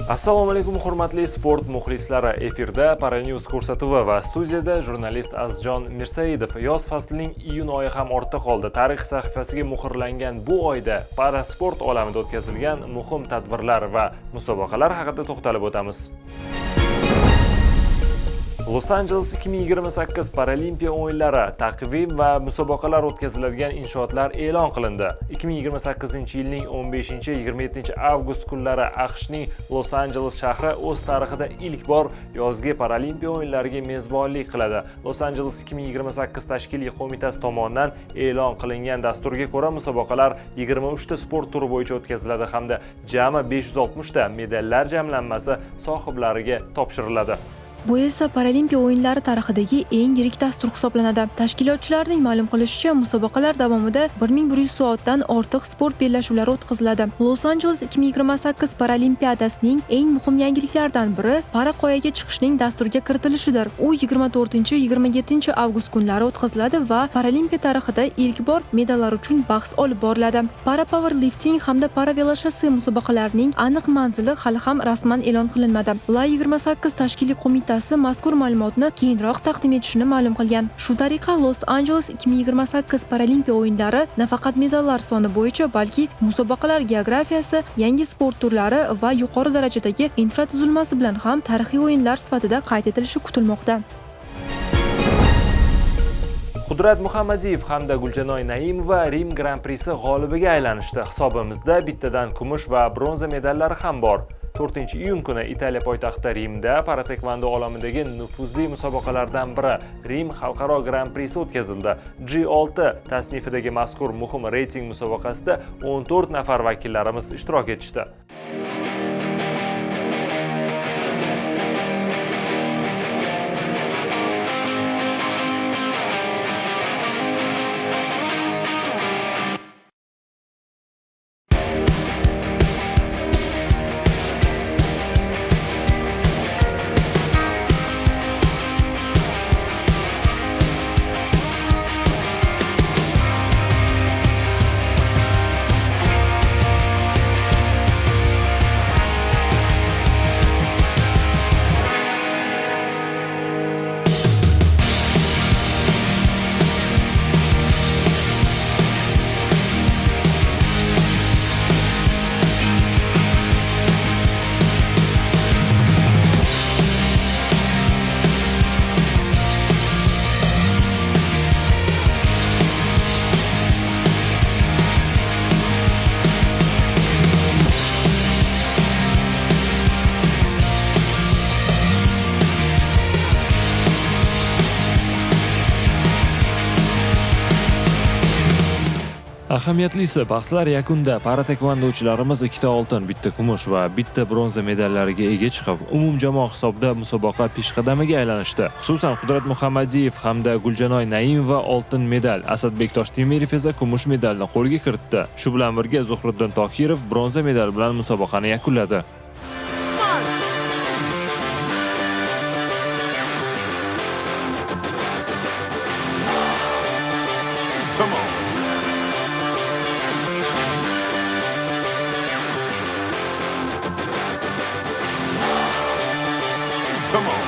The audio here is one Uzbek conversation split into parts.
Assalomu alaykum hurmatli sport muxlislari. Efirda Paranews ko'rsatuvi va studiyada jurnalist Azizjon Mirsaidov. Yoz faslining iyun oyi ham ortda qoldi. Tarix sahifasiga muhrlangan bu oyda parasport olamida o'tkazilgan muhim tadbirlar va musobaqalar haqida to'xtalib o'tamiz. Los Angeles 2028 Paralimpiya o'yinlari taqvim va musobaqalar o'tkaziladigan inshootlar e'lon qilindi. 2028-yilning 15-27 avgust kunlari AQShning Los Angeles shahri o'z tarixida ilk bor yozgi Paralimpiya o'yinlariga mezbonlik qiladi. Los Angeles 2028 tashkiliy qo'mitasi tomonidan e'lon qilingan dasturga ko'ra musobaqalar 23 ta sport turi bo'yicha o'tkaziladi hamda jami 560 ta medallar jamlanmasi sohiblariga topshiriladi. Bu esa Paralimpiya o'yinlari tarixidagi eng yirik dastur hisoblanadi. Tashkilotchilarning ma'lum qilishicha, musobaqalar davomida 1100 soatdan ortiq sport bellashuvlari o'tkaziladi. Los Angeles 2028 Paralimpiadasining eng muhim yangiliklaridan biri para-qoyaga chiqishning dasturga kiritilishidir. U 24-27 avgust kunlari o'tkaziladi va Paralimpiya tarixida ilk bor medallar uchun bahs olib boriladi. Para powerlifting hamda para veloshasiya musobaqalarining aniq manzili hali ham rasman e'lon qilinmadi. Ular 28 tashkiliy qo'mita mazkur ma'lumotni keyinroq taqdim etishini ma'lum qilgan. Shu tariqa Los Angeles 2028 Paralimpiya o'yinlari nafaqat medallar soni bo'yicha, balki musobaqalar geografiyasi, yangi sport turlari va yuqori darajadagi infratuzilmasi bilan ham tarixiy o'yinlar sifatida qayd etilishi kutilmoqda. Qudrat Muhammadiyev hamda Guljanoy Naimova Rim Grand Prixsi g'olibiga aylanishdi. Hisobimizda bittadan kumush va bronza medallari ham bor. 4-iyun kuni Italiya poytaxti Rimda paratekvando olamidagi nufuzli musobaqalardan biri Rim xalqaro Grand Prixsi o'tkazildi. G6 tasnifidagi mazkur muhim reyting musobaqasida 14 nafar vakillarimiz ishtirok etishdi. Ahamiyatlisi bahslar yakunida paratekvandochilarimiz 2 oltin, 1 kumush va 1 bronza medallariga ega chiqib, umumjamoa hisobda musobaqa peshqadamiga aylanishdi. Xususan Qudrat Muhammadiyev hamda Guljanoy Naimova oltin medal, Asadbek Toshtemiriyev esa kumush medalni qo'lga kiritdi. Shu bilan birga Zuhriddin Tokirov bronza medal bilan musobaqani yakunladi. Come on.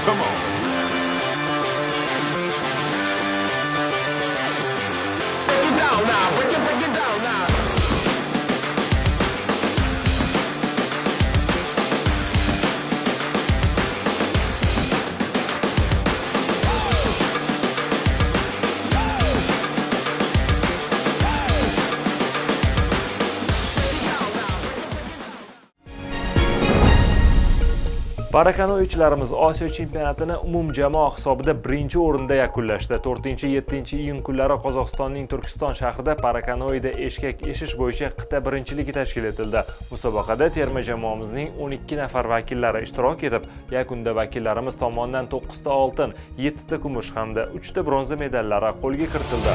Come on. Break it down now. Break it down now. Parakanoichilarimiz Osiyo chempionatini umumjamoa hisobida 1-o'rinda yakunlashdi. 4-7 kunlari Qozog'istonning Turkiston shahrida parakanoida eshkak eshish bo'yicha qit'a birinchiligi tashkil etildi. Musobaqada terma jamoamizning 12 nafar vakillari ishtirok etib, yakunda vakillarimiz tomonidan 9 ta oltin, 7 ta kumush hamda 3 ta bronza medallari qo'lga kiritildi.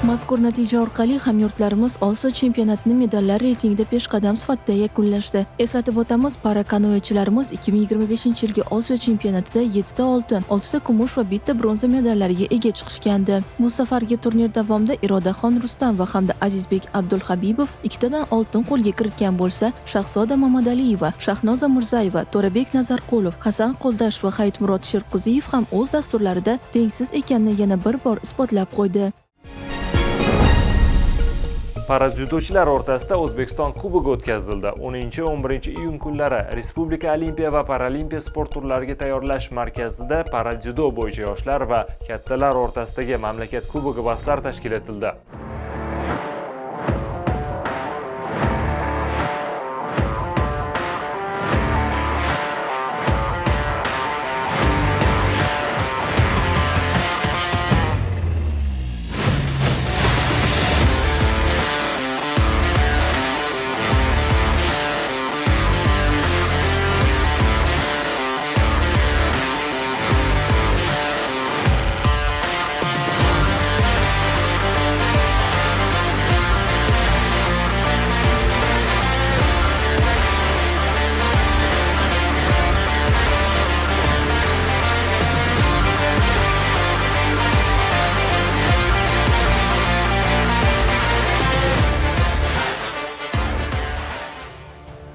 Mazkur natija orqali hamyurtlarimiz Osiyo chempionatini medallar reytingida peshqadam sifatida yakunlashdi. Eslatib o'tamiz, parakanoechilarimiz 2025-yilgi Osiyo chempionatida 7 ta oltin, 6 ta kumush va 1 ta bronza medallariga ega chiqishgandi. Bu safargi turnir davomida Irodaxon Rustam va hamda Azizbek Abdulhabibov 2 tadan oltin qo'lga kiritgan bo'lsa, Shahzoda Mamadaliyeva, Shahnoza Mirzayeva, To'rabek Nazarqulov, Hasan Qo'ldash va Hayitmurod Sherquziyev ham o'z dasturlarida tengsiz ekanini yana bir bor isbotlab qo'ydi. Paradzyudochilar o'rtasida O'zbekiston Kubogi o'tkazildi. 10-11 iyun kunlari Respublika Olimpiya va Paralimpiya sport turlariga tayyorlash markazida paradzyudo bo'yicha yoshlar va kattalar o'rtasidagi mamlakat kubogi bahslari tashkil etildi.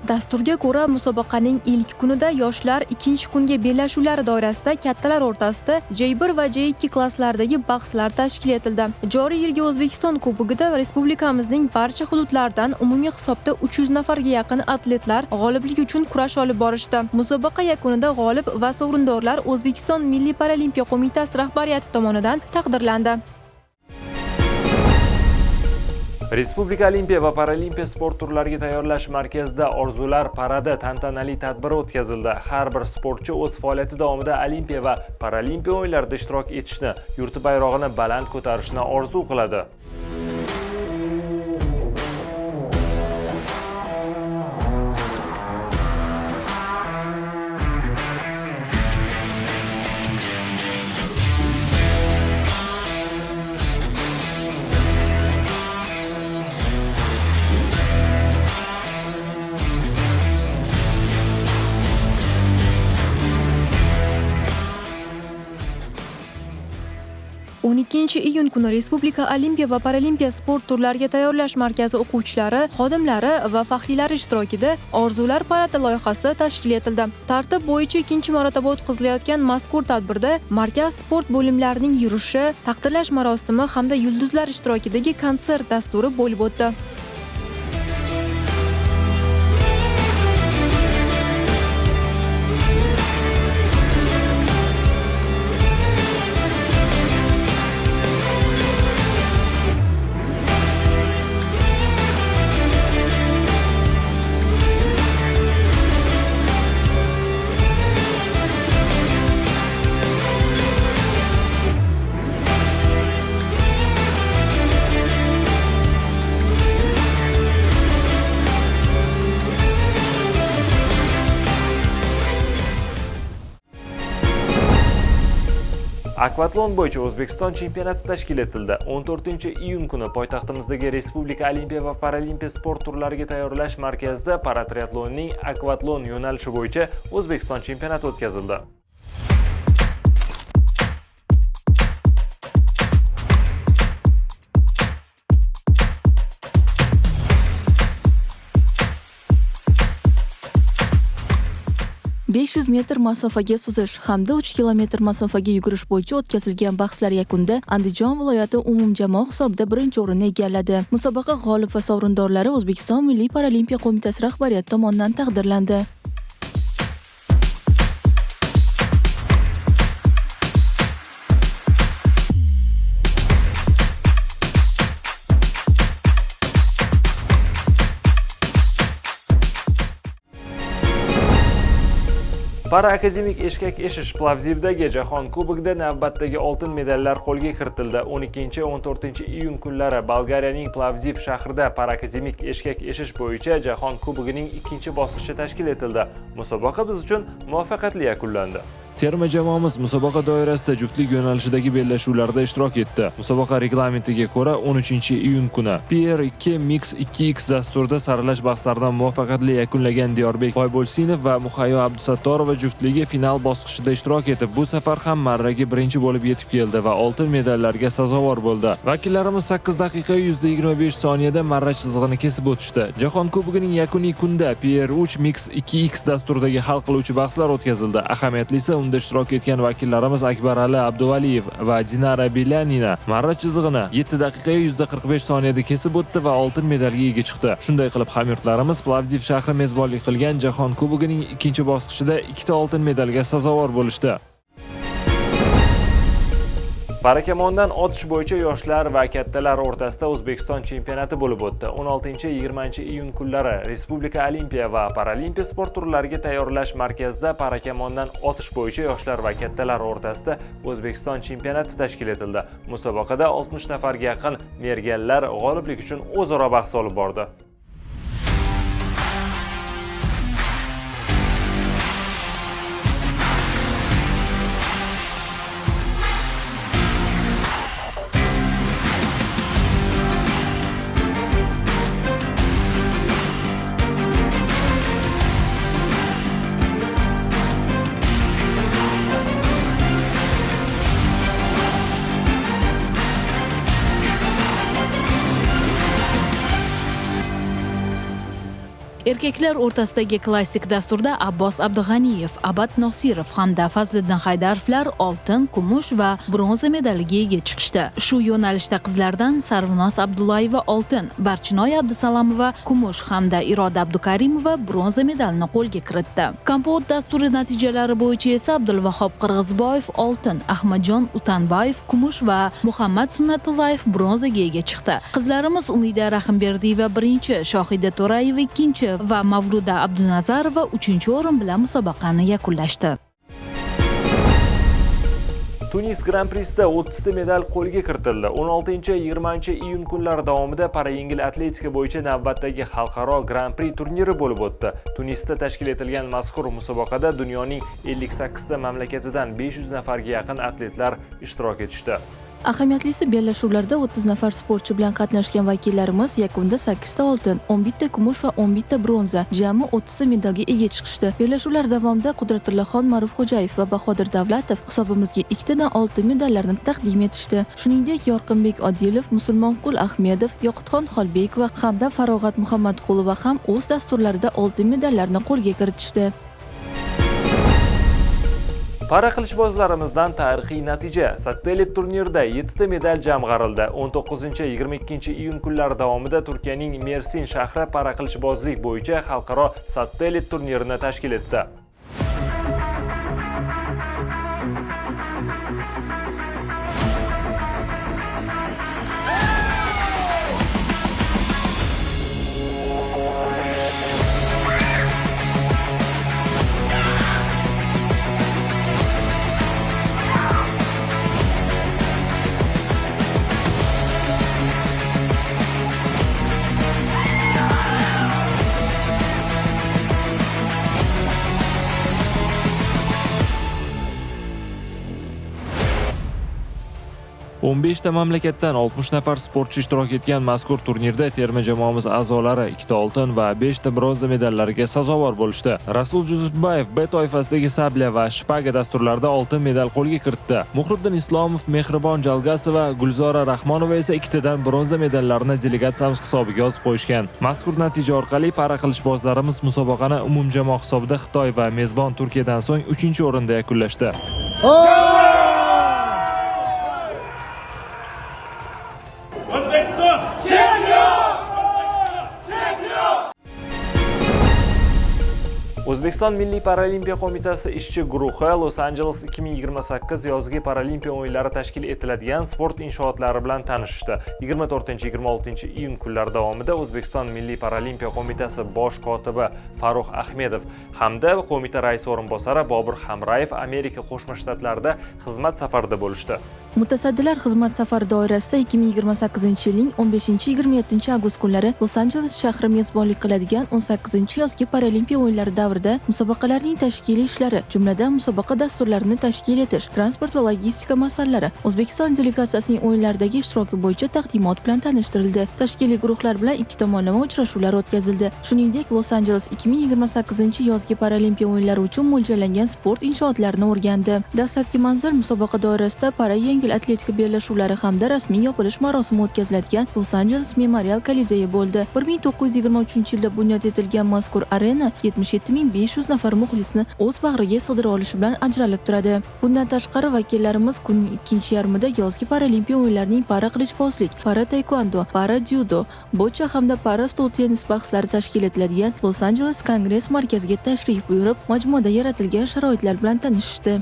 Dasturga ko'ra, musobaqaning ilk kunida yoshlar, ikkinchi kunga bellashuvlari doirasida kattalar o'rtasida J1 va J2 klasslaridagi bahslar tashkil etildi. Joriy yilgi O'zbekiston Kubogida respublikamizning barcha hududlaridan umumiy hisobda 300 nafarga yaqin atletlar g'oliblik uchun kurash olib borishdi. Musobaqa yakunida g'olib va sovrindorlar O'zbekiston Milliy paralimpiya qo'mitasi rahbariyati tomonidan taqdirlandi. Respublika Olimpiya va Paralimpiya sport turlariga tayyorlash markazida Orzular paradi tantanali tadbiri o'tkazildi. Har bir sportchi o'z faoliyati davomida Olimpiya va Paralimpiya o'yinlarida ishtirok etishni, yurti bayrog'ini baland ko'tarishni orzu qiladi. o'n ikkinchi iyun kuni Respublika Olimpiya va Paralimpiya sport turlariga tayyorlash markazi o'quvchilari, xodimlari va faxriylari ishtirokida Orzular paradi loyihasi tashkil etildi. Tartib bo'yicha ikkinchi marotaba o'tkazilayotgan mazkur tadbirda markaz sport bo'limlarining yurishi, taqdirlash marosimi hamda yulduzlar ishtirokidagi konsert dasturi bo'lib o'tdi. Akvatlon bo'yicha O'zbekiston chempionati tashkil etildi. 14-iyun kuni poytaxtimizdagi Respublika Olimpiya va Paralimpiya sport turlariga tayyorlash markazida paratriatlonning akvatlon yo'nalishi bo'yicha O'zbekiston chempionati o'tkazildi. metr masofaga suzish hamda 3 kilometr masofaga yugurish bo'yicha o'tkazilgan bahslar yakunida Andijon viloyati umumjamoa hisobida birinchi o'rinni egalladi. Musobaqa g'olib va sovrindorlari O'zbekiston Milliy paralimpiya qo'mitasi rahbariyati tomonidan taqdirlandi. Paraakademik eshkak eshish plavzivdagi Jahon Kubogida navbatdagi oltin medallar qo'lga kiritildi. 12-14 iyun kunlari Bolgariyaning Plavziv shahrida paraakademik eshkak eshish bo'yicha Jahon Kubogining ikkinchi bosqichi tashkil etildi. Musobaqa biz uchun muvaffaqiyatli yakunlandi. Terma jamoamiz musobaqa doirasida juftlik yo'nalishidagi bellashuvlarda ishtirok etdi. Musobaqa reglamentiga ko'ra 13-iyun kuni PR2 Mix 2X dasturida saralash bahslaridan muvaffaqiyatli yakunlagan Diyorbek Boybolsinov va Muhayyo Abdusattorova juftligi final bosqichida ishtirok etib, bu safar ham marraga birinchi bo'lib yetib keldi va oltin medallarga sazovor bo'ldi. Vakillarimiz 8 daqiqa 125 soniyada marra chizig'ini kesib o'tishdi. Jahon Kubogining yakuniy kunida PR3 Mix 2X dasturidagi hal qiluvchi bahslar o'tkazildi. Ahamiyatlisi unda ishtirok etgan vakillarimiz Akbarali Abduvaliyev va Dinara Bilyanina marra chizig'ini 7 daqiqa 145 soniyada kesib o'tdi va oltin medalga ega chiqdi. Shunday qilib, hamyurtlarimiz Plovdiv shahri mezbonlik qilgan Jahon Kubogining ikkinchi bosqichida 2 oltin medalga sazovor bo'lishdi. Parakamondan otish bo'yicha yoshlar va kattalar o'rtasida O'zbekiston chempionati bo'lib o'tdi. 16-20 iyun kunlari Respublika Olimpiya va Paralimpiya sport turlariga tayyorlash markazida parakamondan otish bo'yicha yoshlar va kattalar o'rtasida O'zbekiston chempionati tashkil etildi. Musobaqada 60 nafarga yaqin merganlar g'oliblik uchun o'zaro bahs olib bordi. Erkaklar o'rtasidagi klassik dasturda Abbos Abdug'aniyev, Abad Nosirov hamda Fazliddin Haydarovlar oltin, kumush va bronza medaliga ega chiqishdi. Shu yo'nalishda qizlardan Sarvinoz Abdullayeva oltin, Barchinoy Abdusalomova kumush hamda Iroda Abdukarimova bronza medalni qo'lga kiritdi. Kompot dasturi natijalari bo'yicha esa Abdulvahob Qirg'izboyev oltin, Ahmadjon Utanbayev kumush va Muhammad Sunnatullayev bronzaga ega chiqdi. Qizlarimiz Umida Rahimberdiyeva birinchi, Shohida To'rayeva ikkinchi va Mavluda Abdunazarova 3-o'rin bilan musobaqani yakunlashdi. Tunis Grand Prix'da 30 ta medal qo'lga kiritildi. 16-20 iyun kunlari davomida parayengil atletika bo'yicha navbatdagi xalqaro Grand Prix turniri bo'lib o'tdi. Tunisda tashkil etilgan mazkur musobaqada dunyoning 58 ta mamlakatidan 500 nafarga yaqin atletlar ishtirok etishdi. Ahamiyatlisi bellashuvlarda 30 nafar sportchi bilan qatnashgan vakillarimiz yakunda 8 ta oltin, 11 ta kumush va 11 ta bronza, jami 30 ta medalga ega chiqishdi. Bellashuvlar davomida Qudratullaxon Ma'rufxo'jayev va Bahodir Davlatov hisobimizga 2 tadan oltin medallarni taqdim etishdi. Shuningdek, Yorqinbek Odilov, Musulmonqul Ahmedov, Yoqutxon Xolbekova hamda Farog'at Muhammadqulova ham o'z dasturlarida oltin medallarni qo'lga kiritishdi. Para qilichbozlarimizdan tarixiy natija. Satellit turnirida 7 ta medal jamg'arildi. 19-22 iyun kunlari davomida Turkiyaning Mersin shahri para qilichbozlik bo'yicha xalqaro satellit turnirini tashkil etdi. o'n 15 ta mamlakatdan 60 nafar sportchi ishtirok etgan mazkur turnirda terma jamoamiz a'zolari 2 ta oltin va 5 ta bronza medallariga sazovor bo'lishdi. Rasul Juzubbayev B toifasidagi sabla va shpaga dasturlarida oltin medal qo'lga kiritdi. Muhriddin Islomov, Mehribon Jalgasova, Gulzora Rahmonova esa 2 tadan bronza medallarni delegatsiyamiz hisobiga yozib qo'yishgan. Mazkur natija orqali para qilichbozlarimiz musobaqani umumjamoa hisobida Xitoy va mezbon Turkiyadan so'ng 3-o'rinda yakunlashdi. O'zbekiston chempion! O'zbekiston Milliy paralimpiya qo'mitasi ishchi guruhi Los Angeles 2028 yozgi paralimpiya o'yinlari tashkil etiladigan sport inshootlari bilan tanishdi. 24-26 iyun kunlari davomida O'zbekiston Milliy paralimpiya qo'mitasi bosh kotibi Farruh Ahmedov hamda qo'mita raisi o'rinbosari Bobur Hamrayev Amerika Qo'shma Shtatlarida xizmat safarida bo'lishdi. Mutasaddilar xizmat safari doirasida 2028-yilning 15-27 avgust kunlari Los-Anjeles shahri mezbonlik qiladigan 18-yozgi Paralimpiya o'yinlari davrida musobaqalarning tashkiliy ishlari, jumladan musobaqa dasturlarini tashkil etish, transport va logistika masalalari O'zbekiston delegatsiyasining o'yinlardagi ishtiroki bo'yicha taqdimot bilan tanishtirildi. Tashkiliy guruhlar bilan ikki tomonlama uchrashuvlar o'tkazildi. Shuningdek, Los-Anjeles 2028-yozgi Paralimpiya o'yinlari uchun mo'ljallangan sport inshootlarini o'rgandi. Dastlabki manzil musobaqa doirasida para yengil atletika bellashuvlari hamda rasmiy yopilish marosimi o'tkaziladigan Los-Anjeles Memorial Kolizeyi bo'ldi. 1923-yilda bunyod etilgan mazkur arena 77.500 nafar muxlisni o'z bag'riga sig'dira olishi bilan ajralib turadi. Bundan tashqari vakillarimiz kunning ikkinchi yarmida yozgi Paralimpiya o'yinlarining para qilichbozlik, para taekwondo, para dzyudo, bocha hamda para stol tennis bahslari tashkil etiladigan Los-Anjeles Kongress markaziga tashrif buyurib, majmuada yaratilgan sharoitlar bilan tanishishdi.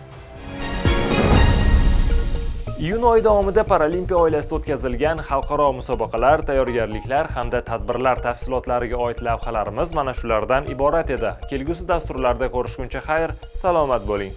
Iyun oyi davomida Paralimpiya oilasida o'tkazilgan xalqaro musobaqalar, tayyorgarliklar hamda tadbirlar tafsilotlariga oid lavhalarimiz mana shulardan iborat edi. Kelgusi dasturlarda ko'rishguncha xayr, salomat bo'ling.